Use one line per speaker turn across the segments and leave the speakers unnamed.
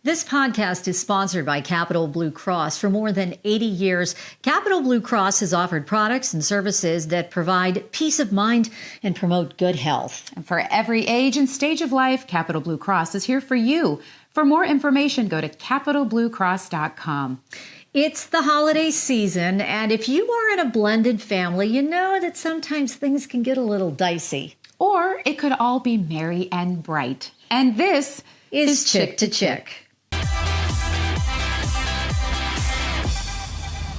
This podcast is sponsored by Capital Blue Cross. For more than 80 years, Capital Blue Cross has offered products and services that provide peace of mind and promote good health.
And for every age and stage of life, Capital Blue Cross is here for you. For more information, go to capitalbluecross.com.
It's the holiday season, and if you are in a blended family, you know that sometimes things can get a little dicey.
Or it could all be merry and bright. And this
is Chick to Chick.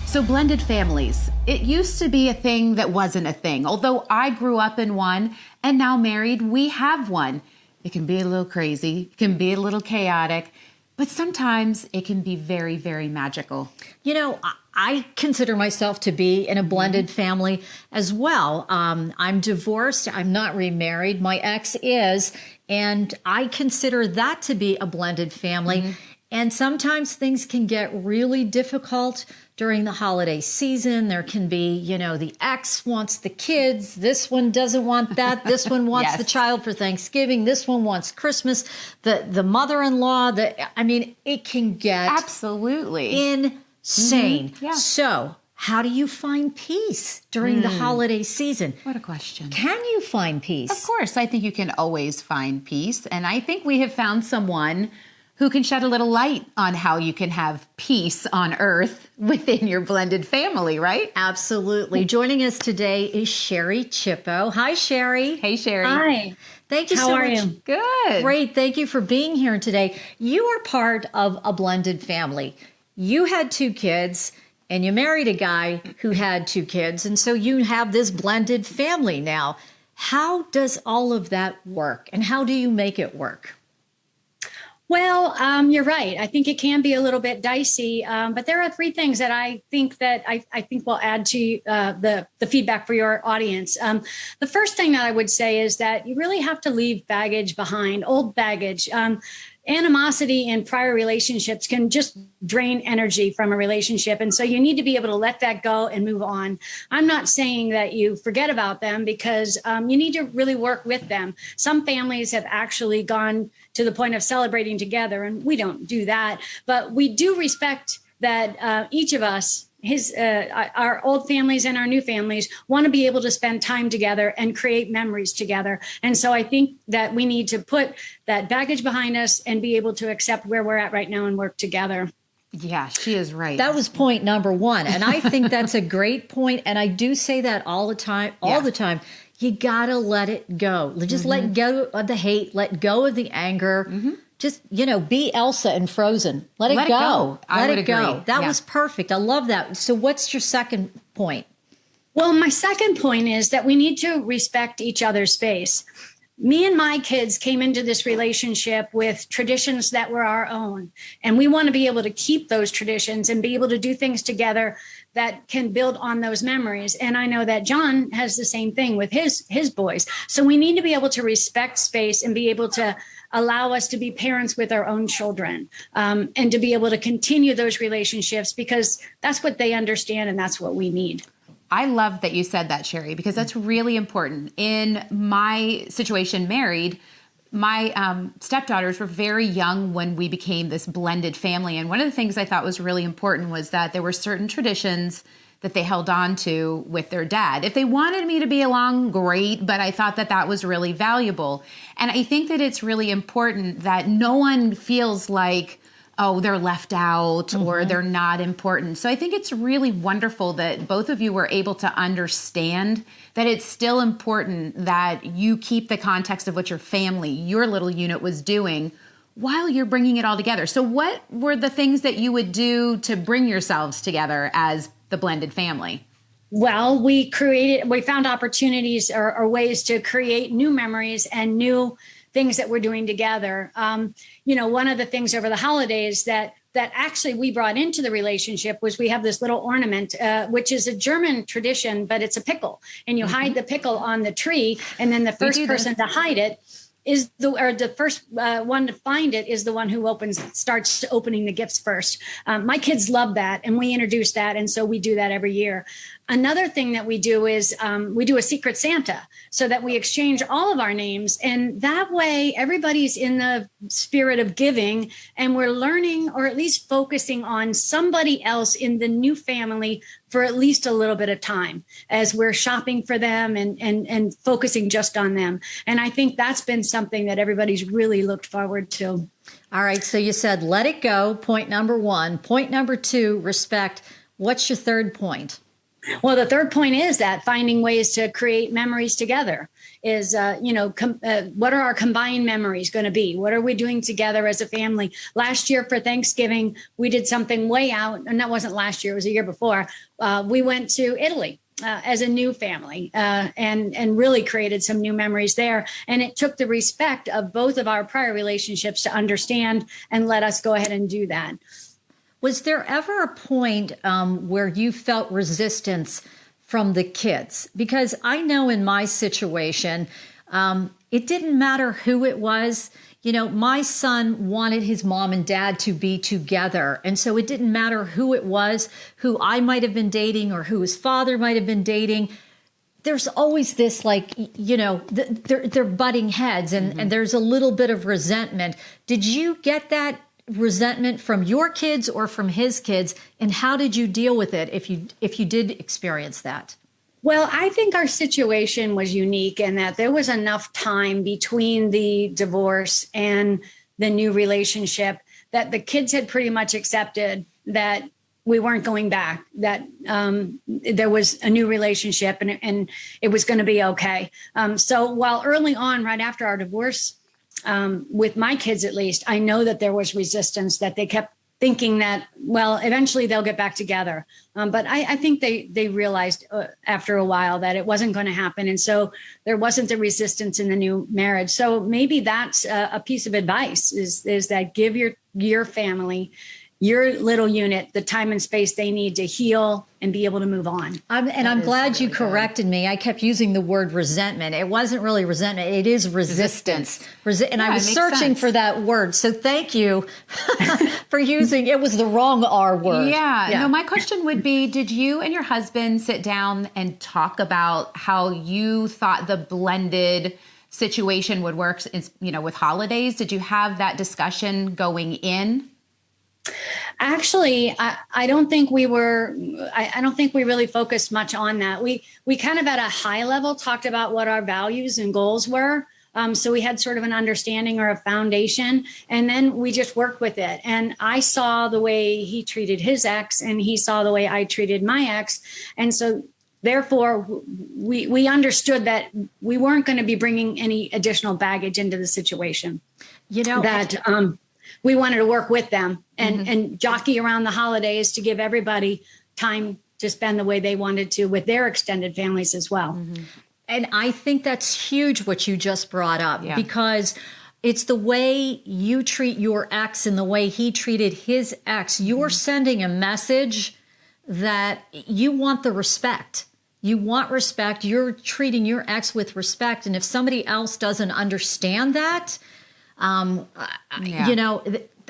So blended families, it used to be a thing that wasn't a thing. Although I grew up in one and now married, we have one. It can be a little crazy, it can be a little chaotic, but sometimes it can be very, very magical.
You know, I consider myself to be in a blended family as well. I'm divorced. I'm not remarried. My ex is, and I consider that to be a blended family. And sometimes things can get really difficult during the holiday season. There can be, you know, the ex wants the kids. This one doesn't want that. This one wants the child for Thanksgiving. This one wants Christmas. The mother-in-law, it can get
absolutely
insane. So how do you find peace during the holiday season?
What a question.
Can you find peace?
Of course, I think you can always find peace. And I think we have found someone who can shed a little light on how you can have peace on earth within your blended family, right?
Absolutely. Joining us today is Sherry Chippo. Hi, Sherry.
Hey, Sherry.
Hi.
Thank you so much.
How are you?
Good.
Great. Thank you for being here today. You are part of a blended family. You had 2 kids and you married a guy who had 2 kids. And so you have this blended family now. How does all of that work and how do you make it work?
Well, you're right. I think it can be a little bit dicey, but there are 3 things that I think will add to the feedback for your audience. The first thing that I would say is that you really have to leave baggage behind, old baggage. Animosity in prior relationships can just drain energy from a relationship. And so you need to be able to let that go and move on. I'm not saying that you forget about them because you need to really work with them. Some families have actually gone to the point of celebrating together, and we don't do that. But we do respect that each of us, our old families and our new families, want to be able to spend time together and create memories together. And so I think that we need to put that baggage behind us and be able to accept where we're at right now and work together.
Yeah, she is right.
That was point number 1. And I think that's a great point. And I do say that all the time, the time. You got to let it go. Just let go of the hate, let go of the anger. Just, be Elsa in Frozen. Let it go.
Let
it go. That was perfect. I love that. So what's your second point?
Well, my second point is that we need to respect each other's space. Me and my kids came into this relationship with traditions that were our own. And we want to be able to keep those traditions and be able to do things together that can build on those memories. And I know that John has the same thing with his boys. So we need to be able to respect space and be able to allow us to be parents with our own children, and to be able to continue those relationships because that's what they understand and that's what we need.
I love that you said that, Sherry, because that's really important. In my situation, married, my stepdaughters were very young when we became this blended family. And one of the things I thought was really important was that there were certain traditions that they held on to with their dad. If they wanted me to be along, great, but I thought that that was really valuable. And I think that it's really important that no one feels like, oh, they're left out or they're not important. So I think it's really wonderful that both of you were able to understand that it's still important that you keep the context of what your family, your little unit was doing while you're bringing it all together. So what were the things that you would do to bring yourselves together as the blended family?
Well, we found opportunities or ways to create new memories and new things that we're doing together. One of the things over the holidays that actually we brought into the relationship was we have this little ornament, which is a German tradition, but it's a pickle. And you hide the pickle on the tree, and then the first person to hide it the first one to find it is the one who starts opening the gifts first. My kids love that, and we introduce that, and so we do that every year. Another thing that we do is we do a Secret Santa, so that we exchange all of our names, and that way everybody's in the spirit of giving, and we're learning, or at least focusing on somebody else in the new family for at least a little bit of time as we're shopping for them and focusing just on them. And I think that's been something that everybody's really looked forward to.
All right. So you said, let it go. Point number one. Point number two, respect. What's your third point?
Well, the third point is that finding ways to create memories together is, what are our combined memories going to be? What are we doing together as a family? Last year for Thanksgiving, we did something way out, and that wasn't last year, it was a year before. We went to Italy as a new family and really created some new memories there. And it took the respect of both of our prior relationships to understand and let us go ahead and do that.
Was there ever a point where you felt resistance from the kids? Because I know in my situation, it didn't matter who it was. You know, my son wanted his mom and dad to be together. And so it didn't matter who it was, who I might have been dating or who his father might have been dating. There's always this, like, you know, they're butting heads, and there's a little bit of resentment. Did you get that resentment from your kids or from his kids, and how did you deal with it if you did experience that?
Well, I think our situation was unique in that there was enough time between the divorce and the new relationship that the kids had pretty much accepted that we weren't going back, that there was a new relationship and it was going to be okay. So while early on, right after our divorce, with my kids, at least, I know that there was resistance, that they kept thinking that, well, eventually they'll get back together. But I think they realized after a while that it wasn't going to happen. And so there wasn't the resistance in the new marriage. So maybe that's a piece of advice is that give your family, your little unit, the time and space they need to heal and be able to move on.
I'm glad you corrected me. I kept using the word resentment. It wasn't really resentment. It is resistance. And I was searching for that word. So thank you for using, it was the wrong R word.
Yeah. No, my question would be, did you and your husband sit down and talk about how you thought the blended situation would work, with holidays? Did you have that discussion going in?
Actually, I don't think we were. I don't think we really focused much on that. We kind of at a high level talked about what our values and goals were. So we had sort of an understanding or a foundation, and then we just worked with it. And I saw the way he treated his ex, and he saw the way I treated my ex, and so therefore we understood that we weren't going to be bringing any additional baggage into the situation. We wanted to work with them and jockey around the holidays to give everybody time to spend the way they wanted to with their extended families as well.
Mm-hmm. And I think that's huge what you just brought up, because it's the way you treat your ex and the way he treated his ex. You're sending a message that you want the respect. You want respect. You're treating your ex with respect. And if somebody else doesn't understand that,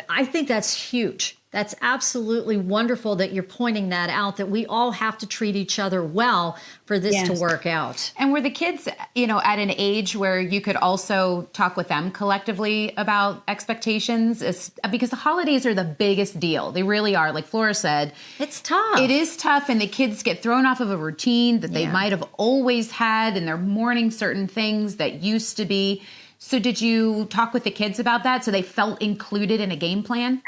I think that's huge. That's absolutely wonderful that you're pointing that out, that we all have to treat each other well for this to work out.
And were the kids, at an age where you could also talk with them collectively about expectations? Because the holidays are the biggest deal. They really are. Like Flora said,
it's tough.
It is tough. And the kids get thrown off of a routine that they might have always had, and they're mourning certain things that used to be. So did you talk with the kids about that so they felt included in a game plan?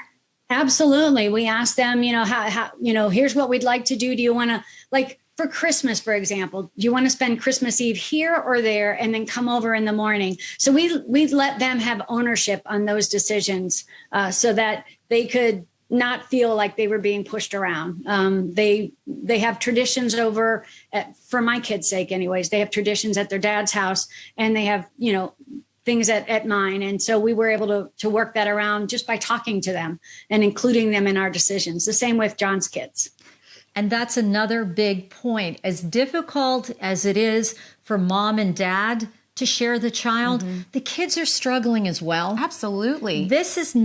Absolutely. We asked them, how here's what we'd like to do. Do you want to, like, for Christmas, for example, do you want to spend Christmas Eve here or there and then come over in the morning? So we let them have ownership on those decisions so that they could not feel like they were being pushed around. They have traditions over for my kids' sake anyways, they have traditions at their dad's house, and they have, things at mine. And so we were able to work that around just by talking to them and including them in our decisions. The same with John's kids.
And that's another big point. As difficult as it is for mom and dad to share the child. The kids are struggling as well.
Absolutely.
This is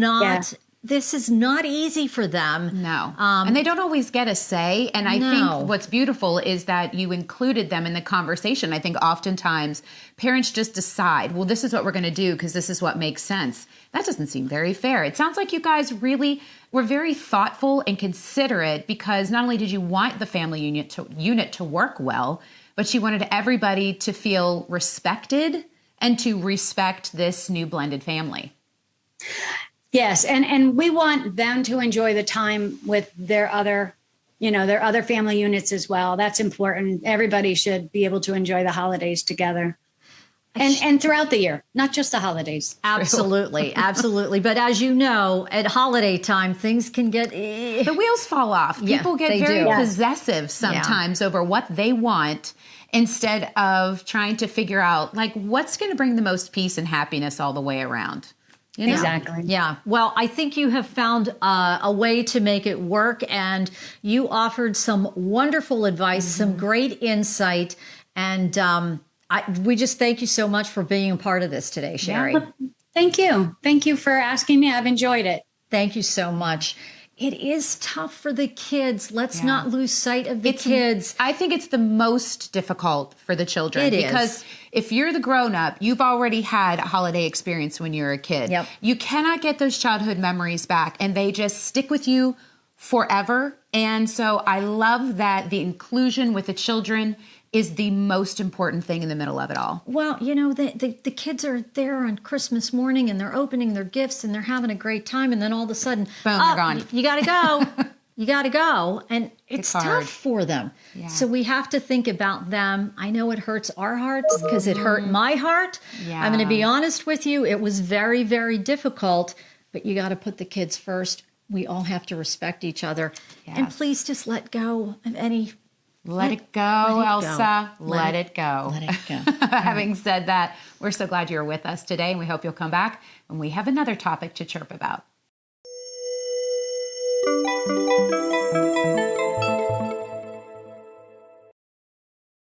not easy for them.
No. And they don't always get a say. And I
No.
think what's beautiful is that you included them in the conversation. I think oftentimes parents just decide, well, this is what we're going to do because this is what makes sense. That doesn't seem very fair. It sounds like you guys really were very thoughtful and considerate, because not only did you want the family unit to work well, but you wanted everybody to feel respected and to respect this new blended family.
Yes, and we want them to enjoy the time with their other family units as well. That's important. Everybody should be able to enjoy the holidays together. And throughout the year, not just the holidays.
Absolutely, absolutely. But as you know, at holiday time, things can get...
The wheels fall off. People get
they
very
do.
possessive sometimes over what they want, instead of trying to figure out, like, what's going to bring the most peace and happiness all the way around. You know?
Exactly.
Yeah. Well, I think you have found a way to make it work, and you offered some wonderful advice, some great insight, and we just thank you so much for being a part of this today, Sherry.
Yeah. Thank you. Thank you for asking me. I've enjoyed it.
Thank you so much. It is tough for the kids. Let's not lose sight of the kids.
I think it's the most difficult for the children.
It is.
Because if you're the grown-up, you've already had a holiday experience when you were a kid.
Yep.
You cannot get those childhood memories back, and they just stick with you forever. And so I love that the inclusion with the children is the most important thing in the middle of it all.
Well, you know, the kids are there on Christmas morning, and they're opening their gifts, and they're having a great time, and then all of a sudden,
boom, they're gone.
You got to go. You got to go. And it's
hard.
tough for them.
Yeah.
So we have to think about them. I know it hurts our hearts because it hurt my heart.
Yeah.
I'm going to be honest with you. It was very, very difficult, but you got to put the kids first. We all have to respect each other. And
Yes.
please just let go of any...
Let it go,
let it go.
Elsa. Let it go.
Let it go.
Having said that, we're so glad you're with us today, and we hope you'll come back when we have another topic to chirp about.